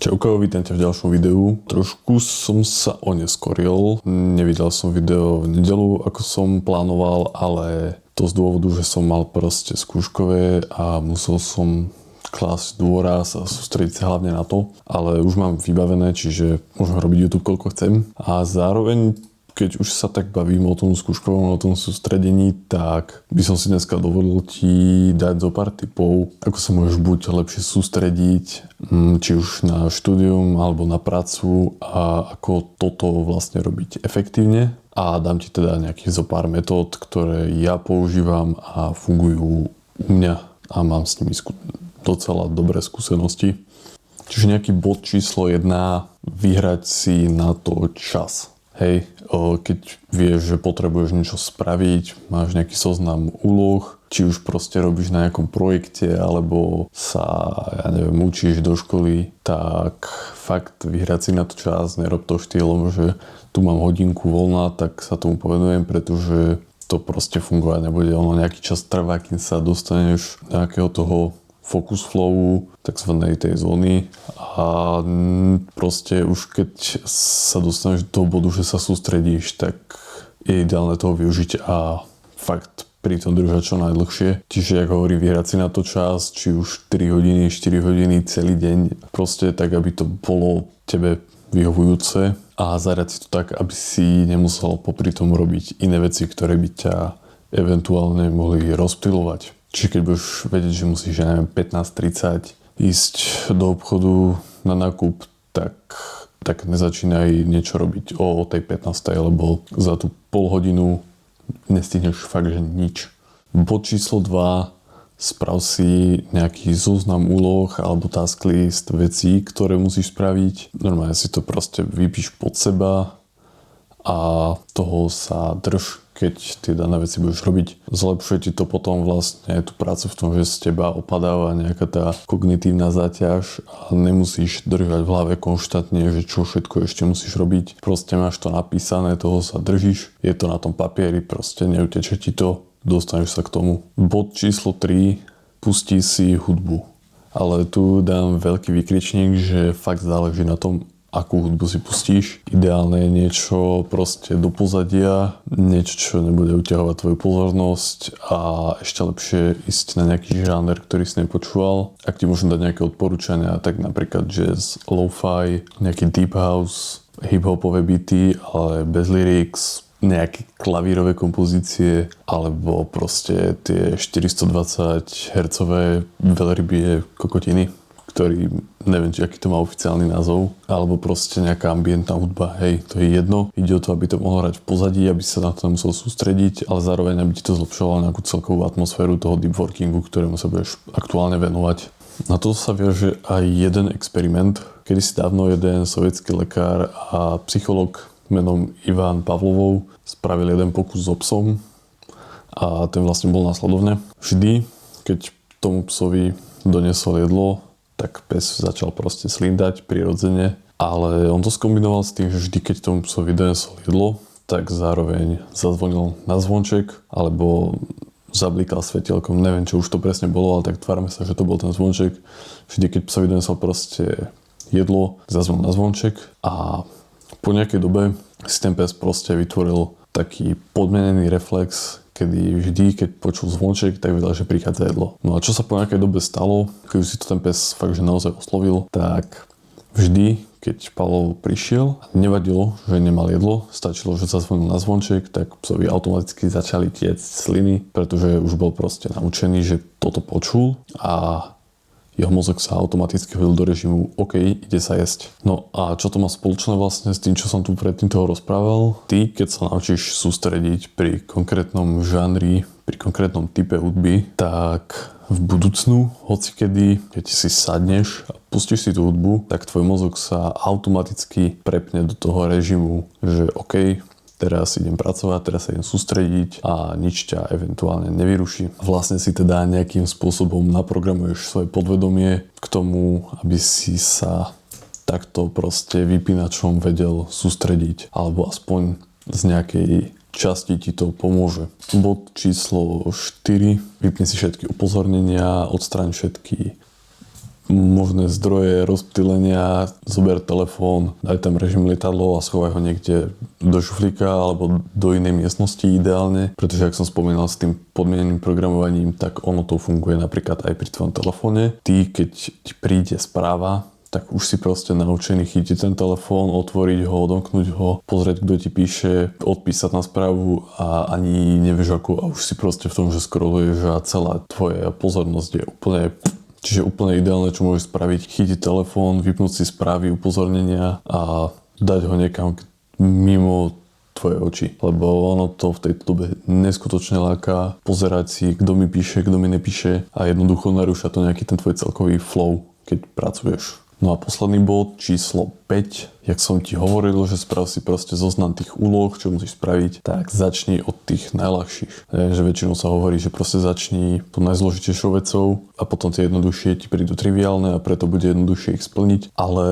Čauko, vítam ťa v ďalšom videu. Trošku som sa oneskoril. Nevidel som video v nedeľu, ako som plánoval, ale to z dôvodu, že som mal proste skúškové a musel som klásť dôraz a sústrediť sa hlavne na to. Ale už mám vybavené, čiže môžem robiť YouTube koľko chcem. A zároveň, keď už sa tak bavím o tom skúškovom, o tom sústredení, tak by som si dneska dovolil ti dať zo pár tipov, ako sa môžeš buď lepšie sústrediť, či už na štúdium alebo na prácu a ako toto vlastne robiť efektívne. A dám ti teda nejakých zo pár metód, ktoré ja používam a fungujú u mňa a mám s nimi docela dobré skúsenosti. Čiže nejaký bod číslo 1, vyhrať si na to čas. Hej, keď vieš, že potrebuješ niečo spraviť, máš nejaký zoznam úloh, či už proste robíš na nejakom projekte, alebo sa, učíš do školy, tak fakt vyhrať si na to čas, nerob to štýlom, že tu mám hodinku voľná, tak sa tomu povenujem, pretože to proste fungovať nebude. Ono nejaký čas trvá, kým sa dostaneš do nejakého toho focus flowu, takzvanej tej zóny a proste už keď sa dostaneš do toho bodu, že sa sústredíš, tak je ideálne toho využiť a fakt pri tom držať čo najdlhšie. Čiže, ako hovorím, vyhrať si na to čas, či už 3 hodiny, 4 hodiny, celý deň, proste tak, aby to bolo tebe vyhovujúce a zahrať si to tak, aby si nemusel popri tom robiť iné veci, ktoré by ťa eventuálne mohli rozptylovať. Čiže keď budeš vedieť, že musíš, 15-30 ísť do obchodu na nákup, tak nezačínaj niečo robiť o tej 15, lebo za tú pol hodinu nestihneš fakt, že nič. Bod číslo 2, sprav si nejaký zoznam úloh alebo task list vecí, ktoré musíš spraviť. Normálne si to proste vypíš pod seba a toho sa drž, keď tie dané veci budeš robiť. Zlepšuje ti to potom vlastne tú prácu v tom, že z teba opadáva nejaká tá kognitívna záťaž a nemusíš držať v hlave konštantne, že čo všetko ešte musíš robiť. Proste máš to napísané, toho sa držíš, je to na tom papieri, proste neuteče ti to, dostaneš sa k tomu. Bod číslo 3, pustí si hudbu. Ale tu dám veľký vykričník, že fakt záleží na tom, akú hudbu si pustíš. Ideálne je niečo proste do pozadia, niečo, čo nebude uťahovať tvoju pozornosť a ešte lepšie ísť na nejaký žáner, ktorý si nepočúval. Ak ti môžem dať nejaké odporúčania, tak napríklad jazz, lo-fi, nejaký deep house, hip-hopové beaty, ale bez lyrics, nejaké klavírové kompozície, alebo proste tie 420 hercové veľrybie kokotiny, ktorý, neviem, či aký to má oficiálny názov, alebo proste nejaká ambientná hudba, hej, to je jedno. Ide o to, aby to mohlo hrať v pozadí, aby sa na to musel sústrediť, ale zároveň, aby ti to zlepšovalo nejakú celkovú atmosféru toho deep workingu, ktorému sa budeš aktuálne venovať. Na to sa viaže aj jeden experiment. Kedysi dávno jeden sovietský lekár a psychológ menom Ivan Pavlovov spravil jeden pokus so psom a ten vlastne bol následovne. Vždy, keď tomu psovi donesol jedlo, tak pes začal proste slindať prirodzene, ale on to skombinoval s tým, že vždy, keď tomu psovi donesol jedlo, tak zároveň zazvonil na zvonček, alebo zablikal svetielkom, neviem, čo už to presne bolo, ale tak tvárme sa, že to bol ten zvonček. Vždy, keď psovi donesol proste jedlo, zazvonil na zvonček a po nejakej dobe si ten pes proste vytvoril taký podmienený reflex, kedy vždy, keď počul zvonček, tak vedel, že prichádza jedlo. No a čo sa po nejakej dobe stalo, keď si to ten pes fakt, že naozaj oslovil, tak vždy, keď Pavlov prišiel, nevadilo, že nemal jedlo, stačilo, že zazvonil na zvonček, tak psovi automaticky začali tiecť sliny, pretože už bol proste naučený, že toto počul a jeho mozog sa automaticky hodil do režimu OK, ide sa jesť. No a čo to má spoločné vlastne s tým, čo som tu predtým toho rozprával? Ty, keď sa naučíš sústrediť pri konkrétnom žánri, pri konkrétnom type hudby, tak v budúcnu, hocikedy, keď si sadneš a pustíš si tú hudbu, tak tvoj mozog sa automaticky prepne do toho režimu, že OK, teraz idem pracovať, teraz sa idem sústrediť a nič ťa eventuálne nevyruší. Vlastne si teda nejakým spôsobom naprogramuješ svoje podvedomie k tomu, aby si sa takto proste vypínačom vedel sústrediť, alebo aspoň z nejakej časti ti to pomôže. Bod číslo 4. Vypni si všetky upozornenia, odstráň všetky možné zdroje rozptýlenia, zober telefón, daj tam režim lietadlo a schovaj ho niekde do šuflíka alebo do inej miestnosti ideálne, pretože ak som spomínal s tým podmieneným programovaním, tak ono to funguje napríklad aj pri tvojom telefóne. Ty, keď ti príde správa, tak už si proste naučený chytiť ten telefón, otvoriť ho, odomknúť ho, pozrieť, kto ti píše, odpísať na správu a ani nevieš ako a už si proste v tom, že scrolluješ a celá tvoja pozornosť je úplne... Čiže úplne ideálne, čo môžeš spraviť, chytiť telefón, vypnúť si správy, upozornenia a dať ho niekam mimo tvoje oči. Lebo ono to v tejto dobe neskutočne láka pozerať si, kto mi píše, kto mi nepíše a jednoducho narúša to nejaký ten tvoj celkový flow, keď pracuješ. No a posledný bod, číslo 5, jak som ti hovoril, že sprav si proste zoznam tých úloh, čo musíš spraviť, tak začni od tých najľahších. Že väčšinou sa hovorí, že proste začni tú najzložitejšou vecou a potom tie jednoduchšie ti prídu triviálne a preto bude jednoduchšie ich splniť, ale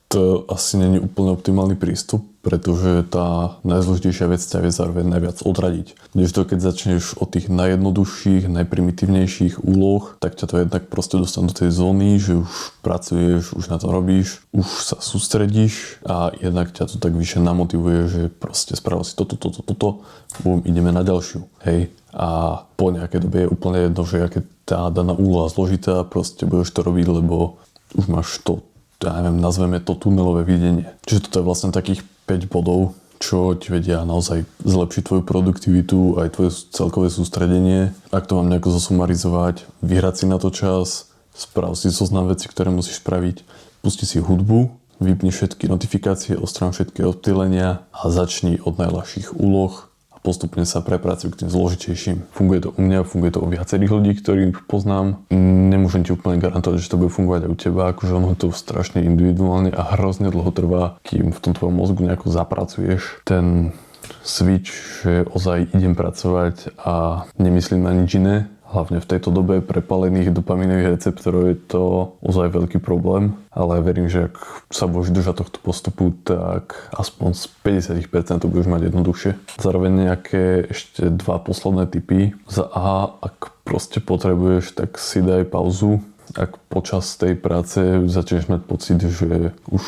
to asi nie je úplne optimálny prístup, pretože tá najzložitejšia vec ťa vie zároveň najviac odradiť. Kdežto keď začneš od tých najjednoduchších, najprimitívnejších úloh, tak ťa to jednak proste dostane do tej zóny, že už pracuješ, už na to robíš, už sa sústredíš a jednak ťa to tak vyššie namotivuje, že proste spravil si toto, bum, ideme na ďalšiu. Hej. A po nejakej dobe je úplne jedno, že aké tá daná úloha zložitá, proste budeš to robiť, lebo už máš to, ja neviem, nazveme to tunelové videnie. Čiže toto je vlastne takých 5 bodov, čo ti vedia naozaj zlepšiť tvoju produktivitu aj tvoje celkové sústredenie. Ak to mám nejako zosumarizovať, vyhrať si na to čas, sprav si zoznam veci, ktoré musíš spraviť, pusti si hudbu, vypni všetky notifikácie, odstráň všetky rozptýlenia a začni od najľahších úloh a postupne sa prepracuj k tým zložitejším. Funguje to u mňa, funguje to u viacerých ľudí, ktorých poznám. Nemôžem ti úplne garantovať, že to bude fungovať aj u teba, akože ono je to strašne individuálne a hrozne dlho trvá, kým v tom tvojom mozgu nejako zapracuješ ten switch, že ozaj idem pracovať a nemyslím na nič iné. Hlavne v tejto dobe prepálených dopaminových receptorov je to ozaj veľký problém, ale verím, že ak sa budeš držať tohto postupu, tak aspoň z 50% to budeš mať jednoduchšie. Zároveň nejaké ešte 2 posledné tipy. Za A, ak proste potrebuješ, tak si daj pauzu. Ak počas tej práce začneš mať pocit, že už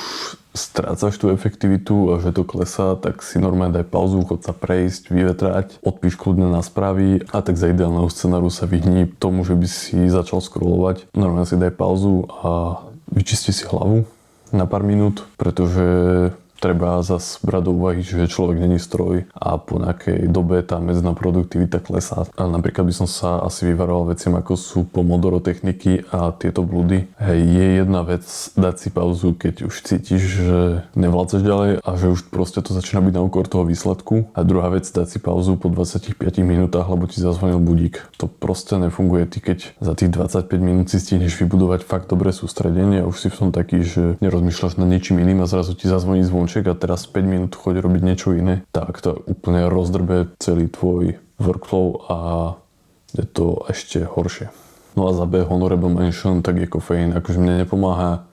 strácaš tú efektivitu a že to klesá, tak si normálne daj pauzu, chod sa prejsť, vyvetrať, odpíš kľudne na správy a tak za ideálneho scenáru sa vyhni tomu, že by si začal scrollovať. Normálne si daj pauzu a vyčisti si hlavu na pár minút, pretože treba zase brať do úvahy, že človek není stroj a po nejakej dobe tá medzná produktivita klesá. A napríklad by som sa asi vyvaroval veciam ako sú Pomodoro techniky a tieto blúdy. Hej, je jedna vec dať si pauzu, keď už cítiš, že nevládzaš ďalej a že už proste to začína byť na úkor toho výsledku. A druhá vec dať si pauzu po 25 minútach, lebo ti zazvonil budík. To proste nefunguje. Ty keď za tých 25 minút si stihneš vybudovať fakt dobré sústredenie a už si v tom taký, že nerozmýšľaš nad ničím iným a zrazu ti zazvoní zvonček a teraz 5 minút choď robiť niečo iné, tak to úplne rozdrbe celý tvoj workflow a je to ešte horšie. No a za B, honorable mention, tak je kofeín. Akože mne nepomáha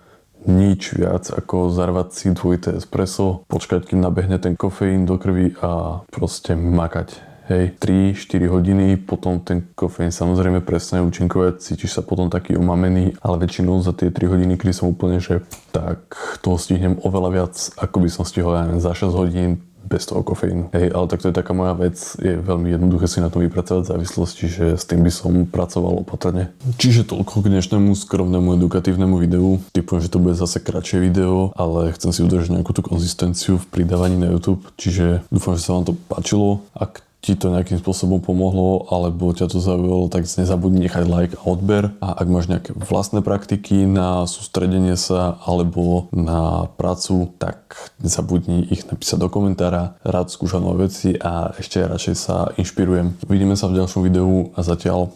nič viac ako zarvať si dvojité espresso, počkať, kým nabehne ten kofeín do krvi a proste makať. Hej, 3-4 hodiny, potom ten kofeín samozrejme prestane účinkovať, cítiš sa potom taký omamený, ale väčšinou za tie 3 hodiny, kedy som úplne, že tak toho stihnem oveľa viac, ako by som stihol, ja neviem, za 6 hodín bez toho kofeínu. Hej, ale tak to je taká moja vec, je veľmi jednoduché si na tom vypracovať závislosti, že s tým by som pracoval opatrne. Čiže toľko k dnešnému skromnému edukatívnemu videu. Typujem, že to bude zase kratšie video, ale chcem si udržať nejakú tú konzistenciu v pridávaní na YouTube, čiže dúfam, že sa vám to páčilo. Ak ti to nejakým spôsobom pomohlo alebo ťa to zaujalo, tak nezabudni nechať like a odber. A ak máš nejaké vlastné praktiky na sústredenie sa alebo na prácu, tak nezabudni ich napísať do komentára. Rád skúšam nové veci a ešte radšej sa inšpirujem. Uvidíme sa v ďalšom videu a zatiaľ